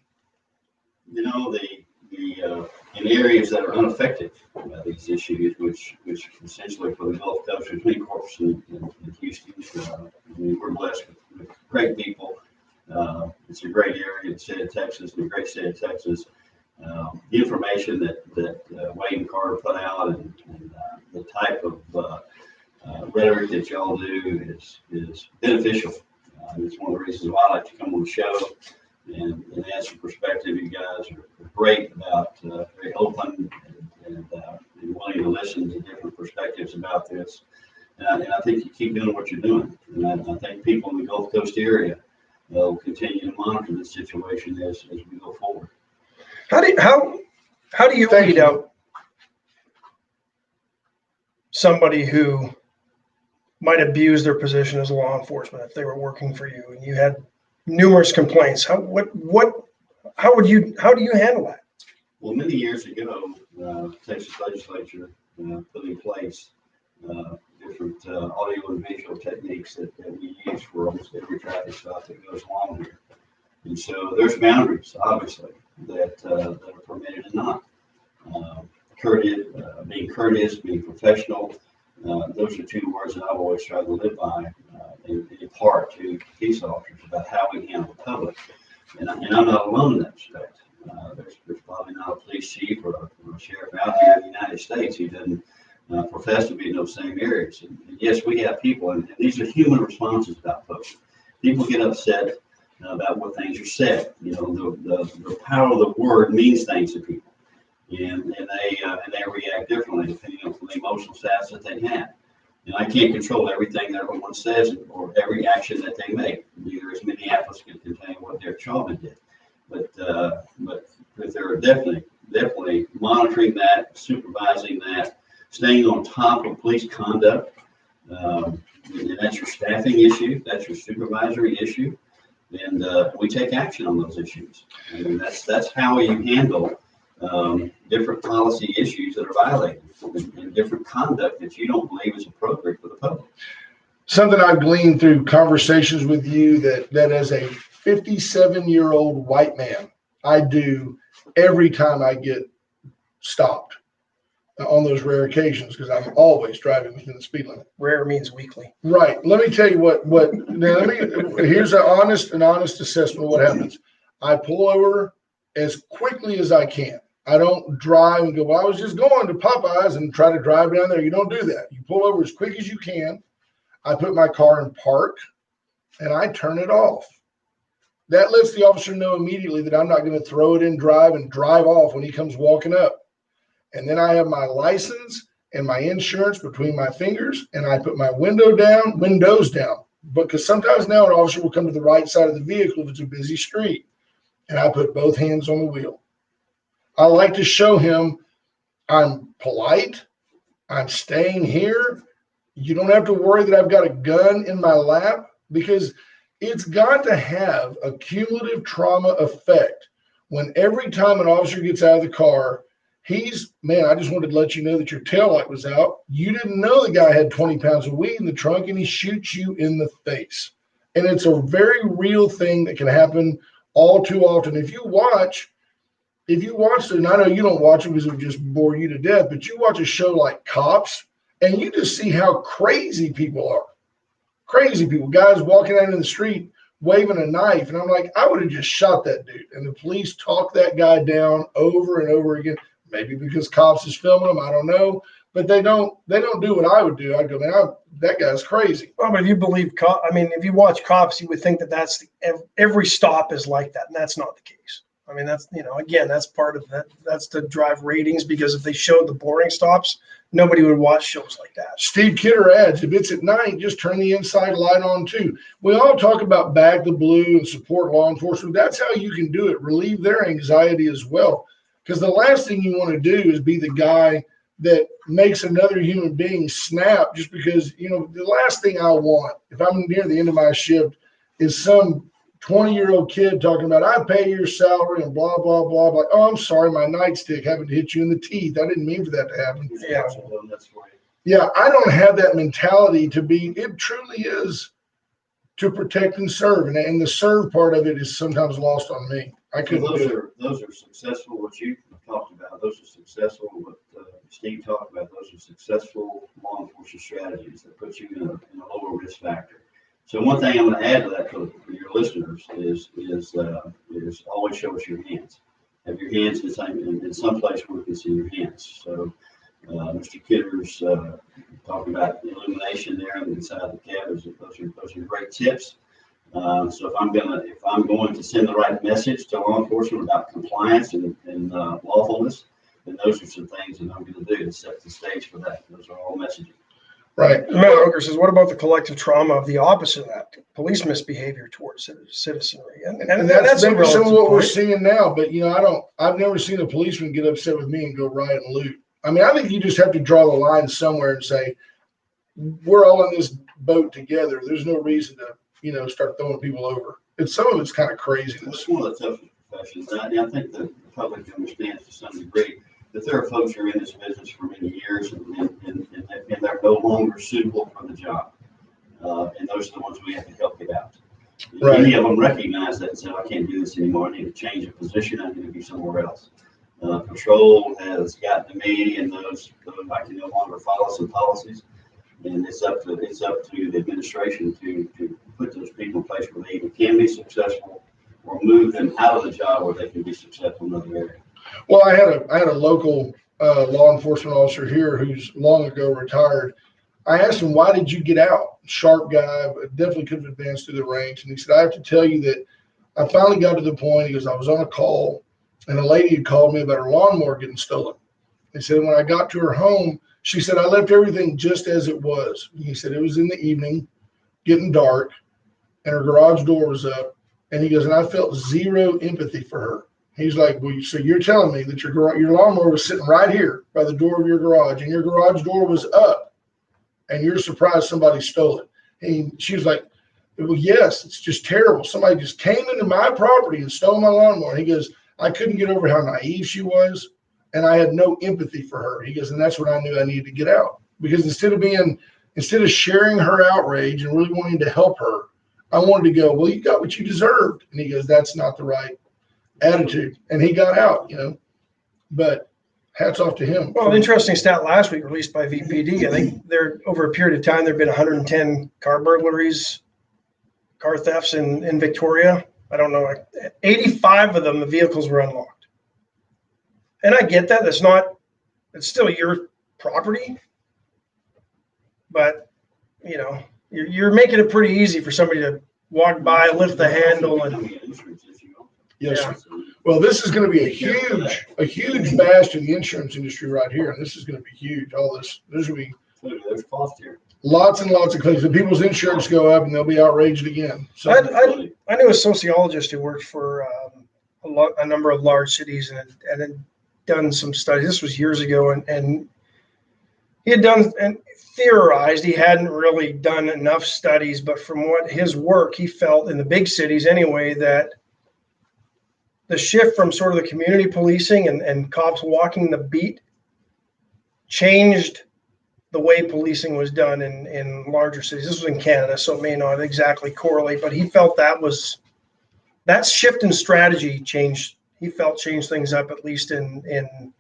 In areas that are unaffected by these issues, which essentially for the Gulf Coast, between Corpus and Houston, we're blessed with great people. It's a great area in the state of Texas, and a great state of Texas. The information that Wade and Carter put out, and the type of rhetoric that y'all do is beneficial. It's one of the reasons why I like to come on the show and add some perspective. You guys are great about very open and willing to listen to different perspectives about this. And I think you keep doing what you're doing. And I think people in the Gulf Coast area will continue to monitor the situation as we go forward. How do you weed out somebody who might abuse their position as law enforcement if they were working for you and you had numerous complaints? How do you handle that? Well, many years ago, Texas legislature put in place different audio and visual techniques that we use for almost every traffic stop that goes along here. And so there's boundaries, obviously, that are permitted and not. Being courteous, being professional, those are two words that I've always tried to live by in part to police officers about how we handle the public. And I'm not alone in that respect. There's probably not a police chief or a sheriff out here in the United States who doesn't profess to be in those same areas. And yes, we have people, and these are human responses about folks. People get upset about what things are said. The power of the word means things to people, and they react differently depending on the emotional status that they have. And I can't control everything that everyone says or every action that they make. Neither is Minneapolis can contain what Derek Chauvin did. But they're definitely monitoring that, supervising that, staying on top of police conduct. And that's your staffing issue. That's your supervisory issue. And we take action on those issues. And that's how you handle different policy issues that are violated and different conduct that you don't believe is appropriate for the public. Something I've gleaned through conversations with you that as a 57-year-old white man. I do every time I get stopped on those rare occasions because I'm always driving within the speed limit. Rare means weekly. Right. Let me tell you what now here's an honest assessment of what happens. I pull over as quickly as I can. I don't drive and go, well, I was just going to Popeyes and try to drive down there. You don't do that. You pull over as quick as you can. I put my car in park and I turn it off. That lets the officer know immediately that I'm not going to throw it in drive and drive off when he comes walking up. And then I have my license and my insurance between my fingers, and I put my windows down. Because sometimes now an officer will come to the right side of the vehicle if it's a busy street, and I put both hands on the wheel. I like to show him I'm polite. I'm staying here. You don't have to worry that I've got a gun in my lap, because it's got to have a cumulative trauma effect when every time an officer gets out of the car, man, I just wanted to let you know that your taillight was out. You didn't know the guy had 20 pounds of weed in the trunk, and he shoots you in the face. And it's a very real thing that can happen all too often. If you watch it, and I know you don't watch it because it would just bore you to death, but you watch a show like Cops, and you just see how crazy people are. Crazy people, guys walking out in the street waving a knife. And I'm like, I would have just shot that dude. And the police talk that guy down over and over again. Maybe because Cops is filming them, I don't know. But they don't do what I would do. I'd go, man, that guy's crazy. Well, but if you believe, if you watch Cops, you would think that every stop is like that. And that's not the case. I mean, that's, again, that's part of that. That's to drive ratings, because if they showed the boring stops, nobody would watch shows like that. Steve Kidder adds, if it's at night, just turn the inside light on too. We all talk about Bag the Blue and support law enforcement. That's how you can do it. Relieve their anxiety as well. Because the last thing you want to do is be the guy that makes another human being snap just because, the last thing I want, if I'm near the end of my shift, is some 20-year-old kid talking about, I pay your salary and blah, blah, blah, blah. Oh, I'm sorry, my nightstick happened to hit you in the teeth. I didn't mean for that to happen. Yeah. Yeah, I don't have that mentality it truly is to protect and serve. And the serve part of it is sometimes lost on me. Those are successful, what you talked about. Those are successful, what Steve talked about. Those are successful law enforcement strategies that put you in a lower risk factor. So one thing I'm going to add to that for your listeners is always show us your hands. Have your hands in some place where we can see your hands. So Mr. Kidder's talking about illumination there on the inside of the cab. Those are great tips. So if I'm going to send the right message to law enforcement about compliance and lawfulness, then those are some things that I'm going to do to set the stage for that. Those are all messaging. Right. Matt Oger says, what about the collective trauma of the opposite of that? Police misbehavior towards citizenry. And that's maybe some of what we're seeing now. But, I've never seen a policeman get upset with me and go riot and loot. I mean, I think you just have to draw the line somewhere and say, we're all in this boat together. There's no reason to, start throwing people over. Some of it's kind of craziness. It's one of the toughest professions. And I think the public understands to some degree that there are folks who are in this business for many years and they're no longer suitable for the job. And those are the ones we have to help get out. Right. Many of them recognize that and say, I can't do this anymore. I need to change of position. I need to be somewhere else. Patrol has gotten to me, and those I can no longer follow some policies. And it's up to the administration to put those people in place where they either can be successful or move them out of the job where they can be successful in another area. Well, I had a local law enforcement officer here who's long ago retired. I asked him, why did you get out? Sharp guy, but definitely could have advanced through the ranks. And he said, I have to tell you that I finally got to the point, he goes, I was on a call and a lady had called me about her lawnmower getting stolen. He said, when I got to her home, she said, I left everything just as it was. He said, it was in the evening, getting dark, and her garage door was up. And he goes, and I felt zero empathy for her. He's like, well, so you're telling me that your lawnmower was sitting right here by the door of your garage, and your garage door was up, and you're surprised somebody stole it. And she was like, well, yes, it's just terrible. Somebody just came into my property and stole my lawnmower. And he goes, I couldn't get over how naive she was, and I had no empathy for her. He goes, and that's when I knew I needed to get out. Because instead of sharing her outrage and really wanting to help her, I wanted to go, well, you got what you deserved. And he goes, that's not the right attitude. And he got out, but hats off to him. Well, an interesting stat last week released by VPD. I think there, over a period of time, there have been 110 car burglaries, car thefts in Victoria. I don't know, 85 of them, the vehicles were unlocked. And I get that. It's still your property. But, you're making it pretty easy for somebody to walk by, lift the handle, and Yes, sir. Well, this is going to be a huge bash to the insurance industry right here, and this is going to be huge. All this, there's going to be There's cost here. lots and lots of claims. And people's insurance go up, and they'll be outraged again. So I knew a sociologist who worked for a number of large cities and had done some studies. This was years ago, and he had done and theorized. He hadn't really done enough studies, but from what his work, he felt in the big cities anyway, that the shift from sort of the community policing and cops walking the beat changed the way policing was done in larger cities. This was in Canada, so it may not exactly correlate, but he felt that shift in strategy changed things up, at least in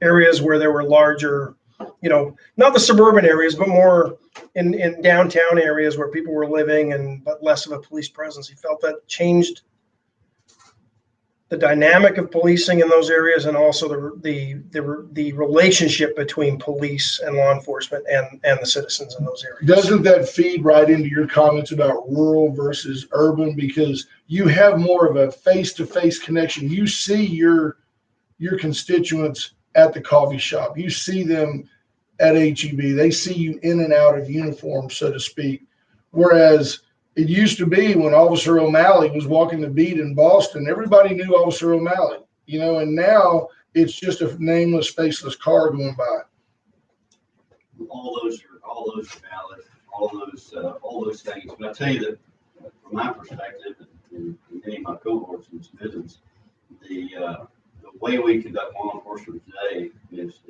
areas where there were larger, not the suburban areas, but more in downtown areas where people were living but less of a police presence. He felt that changed the dynamic of policing in those areas, and also the relationship between police and law enforcement and the citizens in those areas. doesn't that feed right into your comments about rural versus urban? Because you have more of a face-to-face connection. You see your constituents at the coffee shop. You see them at HEB. They see you in and out of uniform, so to speak. Whereas it used to be when Officer O'Malley was walking the beat in Boston, everybody knew Officer O'Malley, and now it's just a nameless, faceless car going by. All those are valid. All those things. But I tell you that from my perspective, and many of my cohorts in this business, the way we conduct law enforcement today is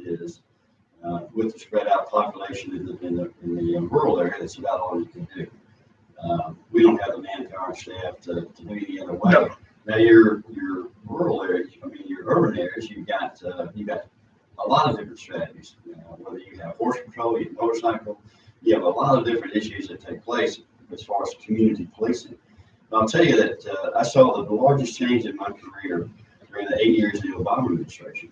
with the spread out population in the rural area. That's about all you can do. We don't have the manpower staff to do any other way. No. Now your rural areas, your urban areas, you've got a lot of different strategies. Whether you have horse patrol, you have motorcycle, you have a lot of different issues that take place as far as community policing. But I'll tell you that I saw the largest change in my career during the 8 years of the Obama administration.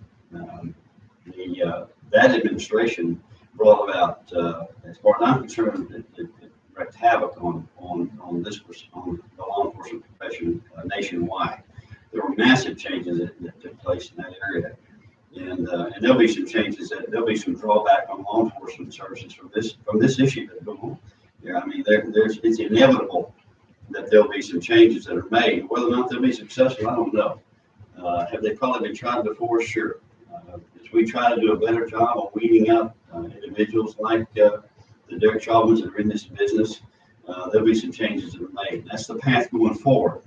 That administration brought about, as far as I'm concerned, it wreaked havoc on the law enforcement profession nationwide. There were massive changes that took place in that area, and there'll be some changes. There'll be some drawback on law enforcement services from this issue that's going on. It's inevitable that there'll be some changes that are made. Whether or not they'll be successful, I don't know. Have they probably been tried before? Sure. As we try to do a better job of weeding out individuals like the Derek Chauvins that are in this business, there'll be some changes that are made. That's the path going forward.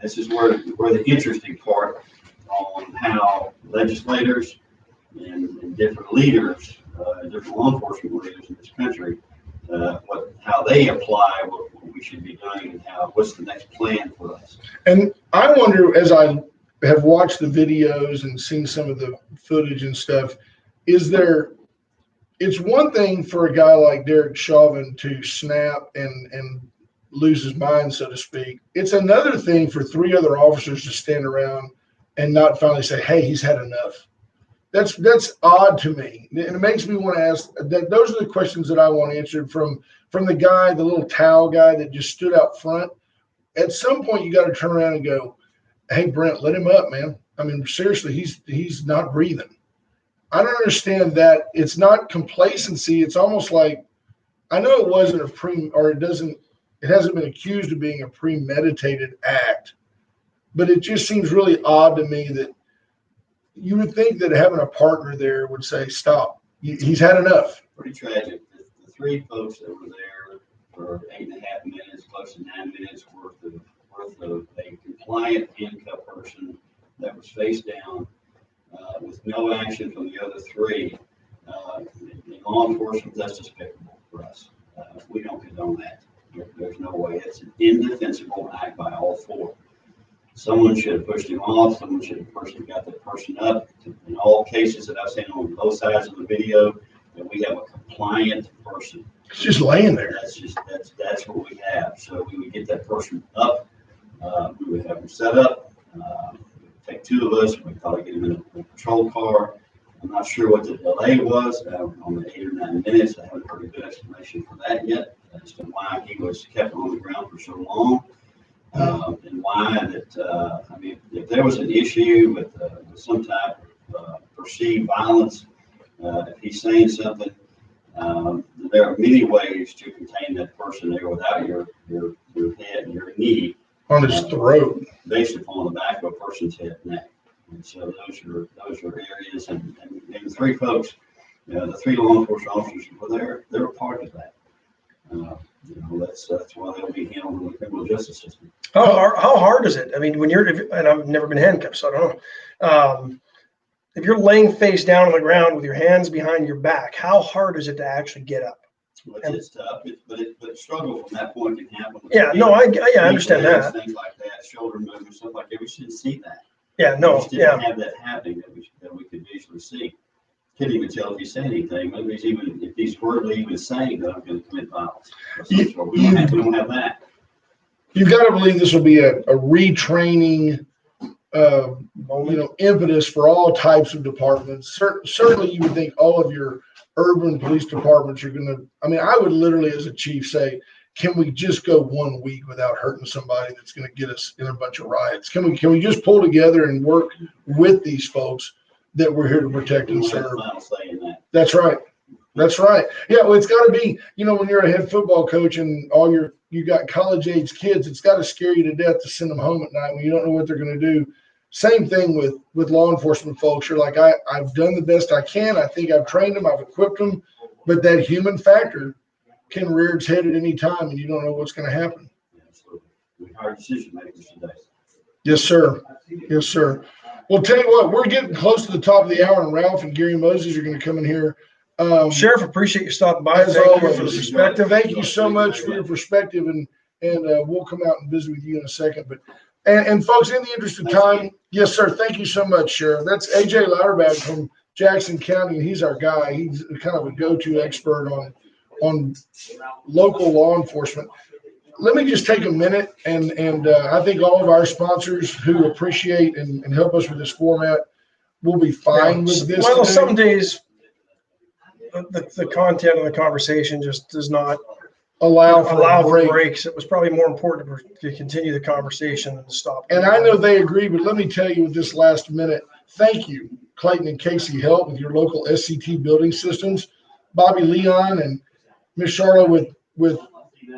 This is where the interesting part on how legislators and different leaders, different law enforcement leaders in this country, how they apply what we should be doing and what's the next plan for us. And I wonder, as I have watched the videos and seen some of the footage and stuff, it's one thing for a guy like Derek Chauvin to snap and lose his mind, so to speak. It's another thing for three other officers to stand around and not finally say, hey, he's had enough. That's odd to me. And it makes me want to ask that. Those are the questions that I want answered from the guy, the little towel guy that just stood out front. At some point, you got to turn around and go, hey, Brent, let him up, man. Seriously, he's not breathing. I don't understand that. It's not complacency. It's almost like, I know it wasn't it hasn't been accused of being a premeditated act, but it just seems really odd to me that you would think that having a partner there would say, stop, he's had enough. Pretty tragic. The three folks that were there for 8.5 minutes, close to 9 minutes worth of a compliant handcuff person that was face down with no action from the other three. In law enforcement, that's despicable for us. We don't condone that. There's no way. It's an indefensible act by all four. Someone should have pushed him off. Someone should have personally got that person up. In all cases that I've seen on both sides of the video, that we have a compliant person. It's just laying there. That's what we have. So we would get that person up. We would have them set up. Take two of us. We'd probably get them in a patrol car. I'm not sure what the delay was on the 8 or 9 minutes. I haven't heard a good explanation for that yet as to why he was kept on the ground for so long. And why that, I mean, if there was an issue with some type of perceived violence, if he's saying something, there are many ways to contain that person there without your head and your knee On his throat. based upon the back of a person's head and neck. And so those are areas, and the three folks, the three law enforcement officers were they're a part of that. That's why they'll be handled in the criminal justice system. How hard is it? I mean, when and I've never been handcuffed, so I don't know. If you're laying face down on the ground with your hands behind your back, how hard is it to actually get up? Well, it's tough, but struggle from that point can happen. Yeah, no, I understand that. Things like that, shoulder movement, stuff like that. We shouldn't see that. Yeah, no, We just didn't have that happening that we could visually see. Couldn't even tell if he's saying anything. Maybe if he's verbally even saying that I'm going to commit violence. We don't have that. You've got to believe this will be a retraining, impetus for all types of departments. Certainly, you would think all of your urban police departments are going to. I mean, I would literally, as a chief, say, "Can we just go 1 week without hurting somebody that's going to get us in a bunch of riots? Can we just pull together and work with these folks that we're here to protect and serve?" That's right. That's right. Yeah, well, it's got to be, when you're a head football coach and you got college age kids, it's got to scare you to death to send them home at night when you don't know what they're going to do. Same thing with law enforcement folks. You're like, I've done the best I can. I think I've trained them. I've equipped them. But that human factor can rear its head at any time, and you don't know what's going to happen. Absolutely. We hard decision makers today. Yes, sir. Yes, sir. Well, tell you what, we're getting close to the top of the hour, and Ralph and Gary Moses are going to come in here. Sheriff, appreciate you stopping by. As Thank always, you for the perspective. Thank you so much for your perspective, and we'll come out and visit with you in a second. But and folks, in the interest of time, yes, sir. Thank you so much, Sheriff. That's AJ Louderback from Jackson County, and he's our guy. He's kind of a go-to expert on local law enforcement. Let me just take a minute, and I think all of our sponsors who appreciate and help us with this format will be fine with this. Well, today. some days the content of the conversation just does not allow for breaks. It was probably more important to continue the conversation than to stop. And I know they agree, but let me tell you with this last minute, thank you, Clayton and Casey Help with your local SCT building systems, Bobby Leon and Miss Charlotte with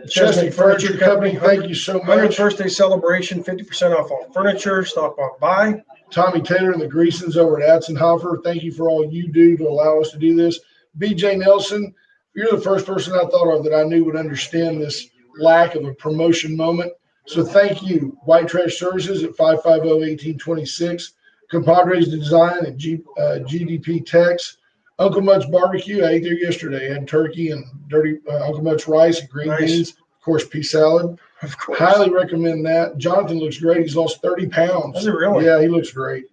Chesney Furniture Company. Thank you so much. 100th birthday celebration, 50% off all furniture. Stop on by. Tommy Taylor and the Greasons over at Atzenhofer. Thank you for all you do to allow us to do this. BJ Nelson, you're the first person I thought of that I knew would understand this lack of a promotion moment. So thank you. White Trash Services at 550-1826. Compadres Design at GDP Techs. Uncle Mutt's Barbecue. I ate there yesterday. I had turkey and dirty Uncle Mutt's rice and green beans. Of course, pea salad. Of course. Highly recommend that. Jonathan looks great. He's lost 30 pounds. Does he really? Yeah, he looks great.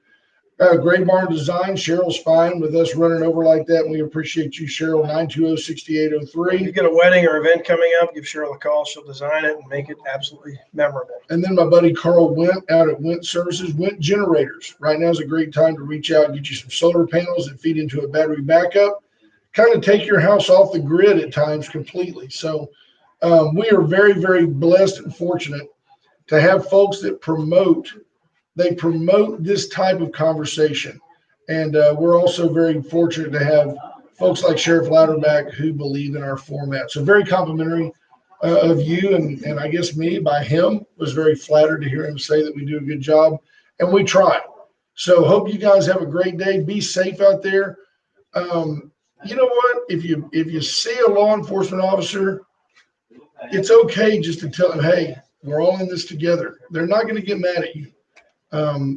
Gray Barn Design. Cheryl's fine with us running over like that. And we appreciate you, Cheryl. 920-6803. You get a wedding or event coming up, give Cheryl a call. She'll design it and make it absolutely memorable. And then my buddy Carl Went out at Went Services. Went Generators. Right now is a great time to reach out and get you some solar panels that feed into a battery backup. Kind of take your house off the grid at times completely. So we are very, very blessed and fortunate to have folks that promote this type of conversation. And we're also very fortunate to have folks like Sheriff Louderback who believe in our format. So very complimentary of you and I guess me by him. Was very flattered to hear him say that we do a good job, and we try. So hope you guys have a great day. Be safe out there. You know what? If you see a law enforcement officer, it's okay just to tell them, hey, we're all in this together. They're not going to get mad at you.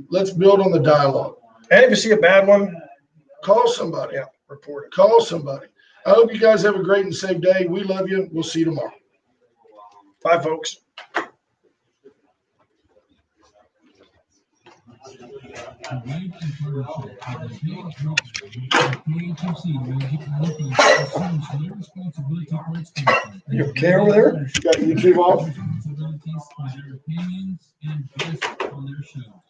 Let's build on the dialogue. And if you see a bad one, call somebody. Yeah, report it. Call somebody. I hope you guys have a great and safe day. We love you. We'll see you tomorrow. Bye, folks. You okay over there? Got YouTube off? Responsibilities for their opinions and guests on their show.